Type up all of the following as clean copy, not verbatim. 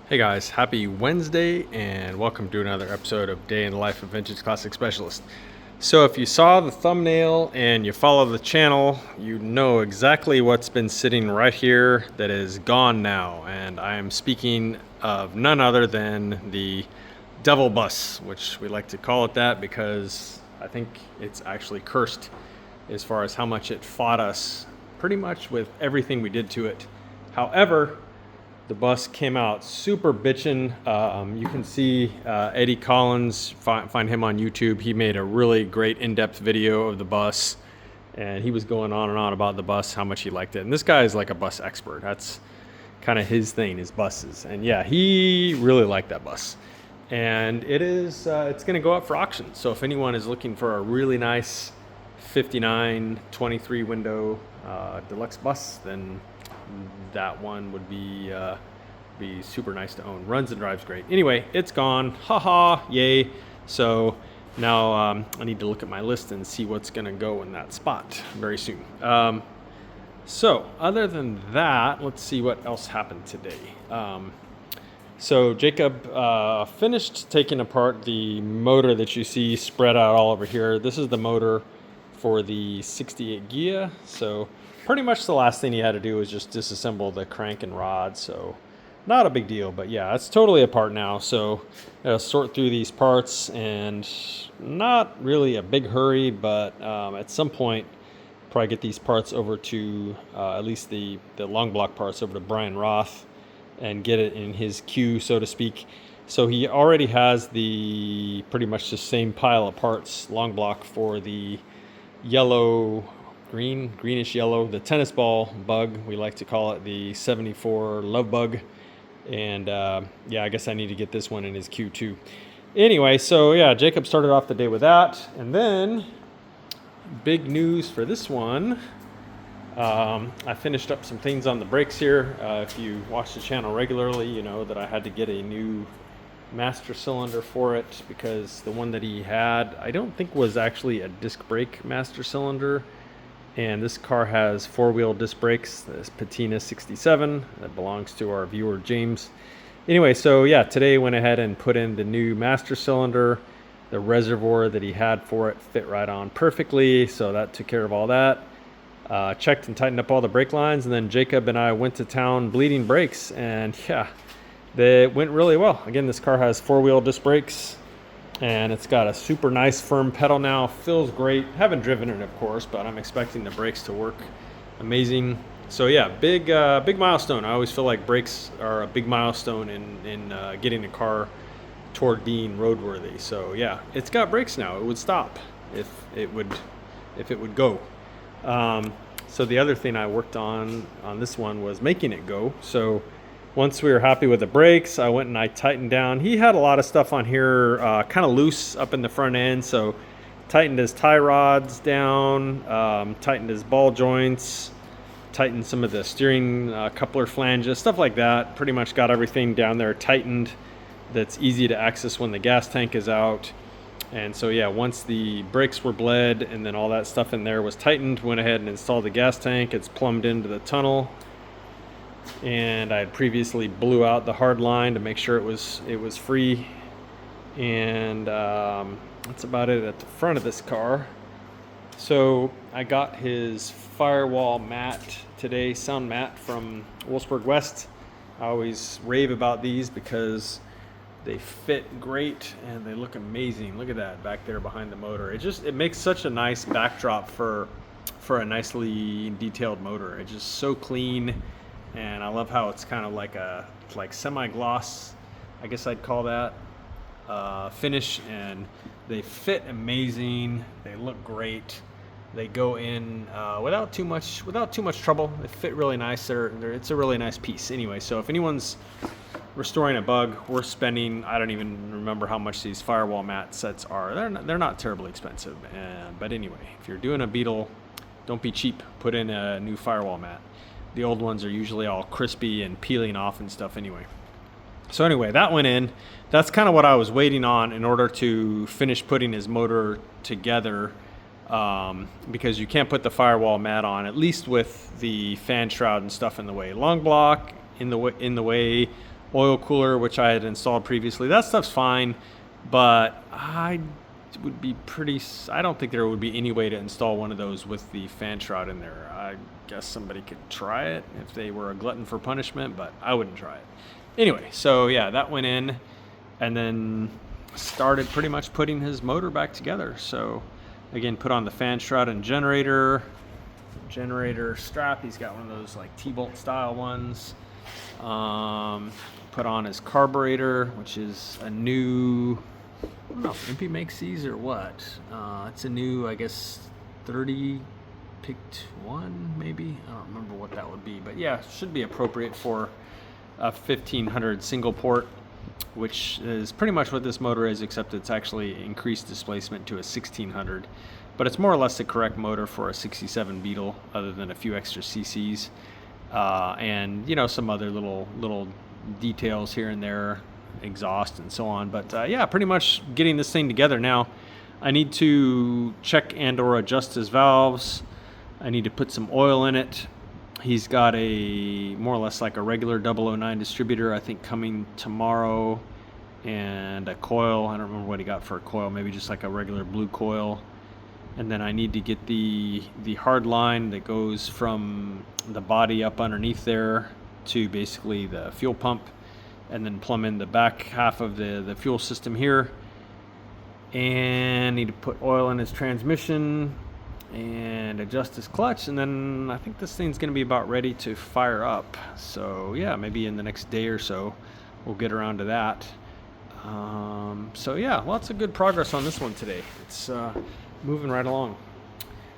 Hey guys, happy Wednesday and welcome to another episode of Day in the Life of Vintage Classic Specialist. So if you saw the thumbnail and you follow the channel, you know exactly what's been sitting right here that is gone now. And I am speaking of none other than the Devil Bus, which we like to call it that because I think it's actually cursed as far as how much it fought us pretty much with everything we did to it. However, the bus came out super bitchin'. You can see Eddie Collins, find him on YouTube. He made a really great in-depth video of the bus, and he was going on and on about the bus, how much he liked it. And this guy is like a bus expert. That's kind of his thing, is buses. And yeah, he really liked that bus. And it's going to go up for auction. So if anyone is looking for a really nice 59 23 window deluxe bus, then that one would be super nice to own. Runs and drives great. Anyway, it's gone. Haha, yay. So now I need to look at my list and see what's going to go in that spot very soon. So other than that, let's see what else happened today. So Jacob finished taking apart the motor that you see spread out all over here. This is the motor for the 68 Gia. So pretty much the last thing he had to do was just disassemble the crank and rod. So not a big deal, but yeah, it's totally apart now. So I'll sort through these parts, and not really a big hurry, but at some point probably get these parts over to at least the long block parts over to Brian Roth and get it in his queue, so to speak. So he already has the pretty much the same pile of parts, long block, for the greenish yellow, the tennis ball bug, we like to call it, the 74 love bug. And yeah, I guess I need to get this one in his queue too. Anyway, so yeah, Jacob started off the day with that. And then big news for this one, I finished up some things on the brakes here. If you watch the channel regularly, you know that I had to get a new master cylinder for it because the one that he had, I don't think was actually a disc brake master cylinder. And this car has four-wheel disc brakes, this Patina 67 that belongs to our viewer James. Anyway, so yeah, today went ahead and put in the new master cylinder. The reservoir that he had for it fit right on perfectly, so that took care of all that. Checked and tightened up all the brake lines, and then Jacob and I went to town bleeding brakes, and yeah, they went really well. Again, this car has four-wheel disc brakes, and it's got a super nice firm pedal now. Feels great. Haven't driven it, of course, but I'm expecting the brakes to work amazing. So yeah, big milestone. I always feel like brakes are a big milestone in getting a car toward being roadworthy. So yeah, it's got brakes now. It would stop if it would go. So the other thing I worked on this one was making it go. So once we were happy with the brakes, I went and I tightened down. He had a lot of stuff on here kind of loose up in the front end, so tightened his tie rods down, tightened his ball joints, tightened some of the steering coupler flanges, stuff like that. Pretty much got everything down there tightened that's easy to access when the gas tank is out. And so yeah, once the brakes were bled and then all that stuff in there was tightened, went ahead and installed the gas tank. It's plumbed into the tunnel. And I had previously blew out the hard line to make sure it was free. And that's about it at the front of this car. So I got his firewall mat today, sound mat from Wolfsburg West. I always rave about these because they fit great and they look amazing. Look at that back there behind the motor. It makes such a nice backdrop for a nicely detailed motor. It's just so clean. And I love how it's kind of like semi-gloss, I guess I'd call that, finish. And they fit amazing. They look great. They go in without too much trouble. They fit really nice. It's a really nice piece. Anyway, so if anyone's restoring a bug, we're spending, I don't even remember how much these firewall mat sets are. They're not terribly expensive. But anyway, if you're doing a Beetle, don't be cheap. Put in a new firewall mat. The old ones are usually all crispy and peeling off and stuff anyway. So anyway, that went in. That's kind of what I was waiting on in order to finish putting his motor together, because you can't put the firewall mat on, at least with the fan shroud and stuff in the way. Long block in the way, oil cooler, which I had installed previously. That stuff's fine, but I don't think there would be any way to install one of those with the fan shroud in there. I guess somebody could try it if they were a glutton for punishment, but I wouldn't try it. Anyway, so yeah, that went in, and then started pretty much putting his motor back together. So again, put on the fan shroud and generator strap. He's got one of those like T-bolt style ones. Put on his carburetor, which is a new, I don't know if Impy makes these or what. It's a new, I guess, 30 picked one, maybe. I don't remember what that would be, but yeah, should be appropriate for a 1500 single port, which is pretty much what this motor is, except it's actually increased displacement to a 1600. But it's more or less the correct motor for a 67 Beetle, other than a few extra cc's. And you know, some other little details here and there, exhaust and so on. But yeah, pretty much getting this thing together now. I need to check and or adjust his valves. I need to put some oil in it. He's got a more or less like a regular 009 distributor, I think, coming tomorrow, and a coil. I don't remember what he got for a coil, maybe just like a regular blue coil. And then I need to get the hard line that goes from the body up underneath there to basically the fuel pump, and then plumb in the back half of the fuel system here. And need to put oil in his transmission and adjust his clutch, and then I think this thing's going to be about ready to fire up. So yeah, maybe in the next day or so we'll get around to that. So yeah, lots of good progress on this one today. It's moving right along.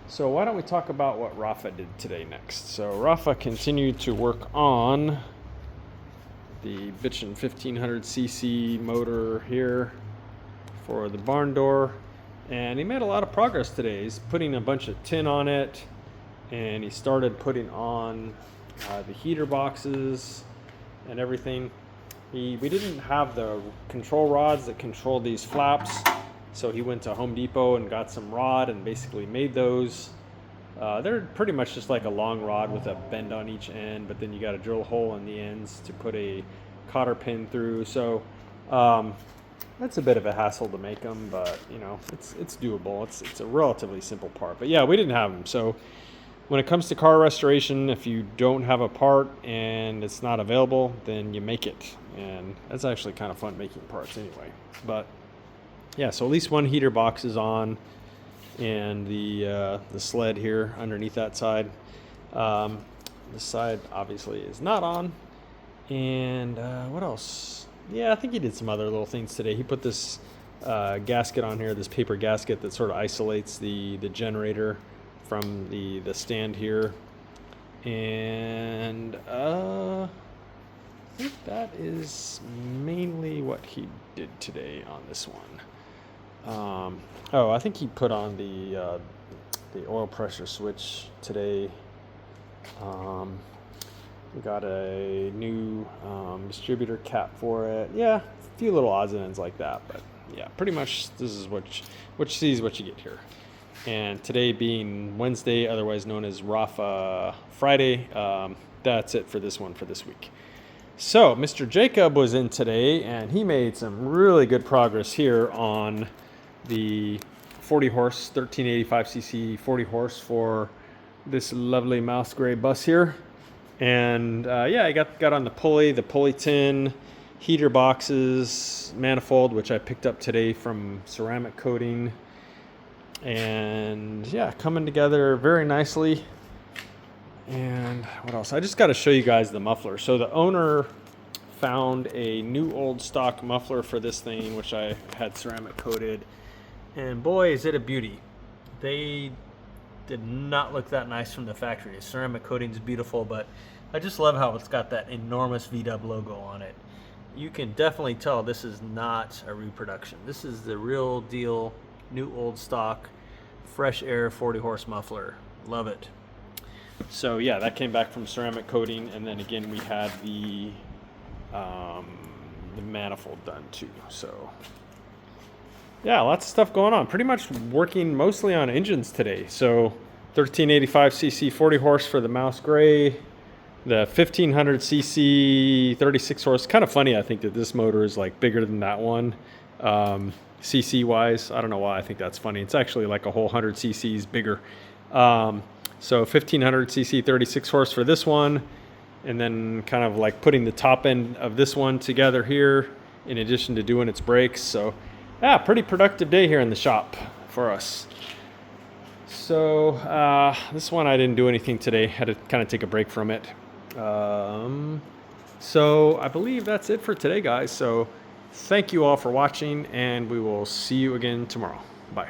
So why don't we talk about what Rafa did today next. So Rafa continued to work on the bitchin' 1500cc motor here for the barn door, and he made a lot of progress today. He's putting a bunch of tin on it, and he started putting on the heater boxes and everything. We didn't have the control rods that control these flaps, so he went to Home Depot and got some rod and basically made those. They're pretty much just like a long rod with a bend on each end, but then you got to drill a hole in the ends to put a cotter pin through. So that's a bit of a hassle to make them, but you know, it's doable. It's a relatively simple part. But yeah, we didn't have them. So when it comes to car restoration, if you don't have a part and it's not available, then you make it. And that's actually kind of fun making parts anyway. But yeah, so at least one heater box is on, and the sled here underneath that side. This side obviously is not on. And what else? Yeah, I think he did some other little things today. He put this gasket on here, this paper gasket that sort of isolates the generator from the stand here. And I think that is mainly what he did today on this one. Oh, I think he put on the oil pressure switch today. We got a new distributor cap for it. Yeah, a few little odds and ends like that. But yeah, pretty much this is what you see is what you get here. And today being Wednesday, otherwise known as Rafa Friday, that's it for this one for this week. So Mr. Jacob was in today, and he made some really good progress here on the 40 horse, 1385cc 40 horse for this lovely mouse gray bus here. And yeah, I got on the pulley tin, heater boxes, manifold, which I picked up today from ceramic coating. And yeah, coming together very nicely. And what else? I just got to show you guys the muffler. So the owner found a new old stock muffler for this thing, which I had ceramic coated. And boy, is it a beauty. They did not look that nice from the factory. The ceramic coating is beautiful, but I just love how it's got that enormous VW logo on it. You can definitely tell this is not a reproduction. This is the real deal, new old stock, fresh air 40 horse muffler. Love it. So yeah, that came back from ceramic coating, and then again we had the manifold done too. So yeah, lots of stuff going on. Pretty much working mostly on engines today. So 1385cc 40 horse for the mouse gray, The 1500cc 36 horse. Kind of funny, I think, that this motor is like bigger than that one. CC wise, I don't know why I think that's funny. It's actually like a whole 100 cc's bigger. So 1500cc 36 horse for this one, and then kind of like putting the top end of this one together here in addition to doing its brakes. So yeah, pretty productive day here in the shop for us. So this one I didn't do anything today. Had to kind of take a break from it. So I believe that's it for today, guys. So thank you all for watching, and we will see you again tomorrow. Bye.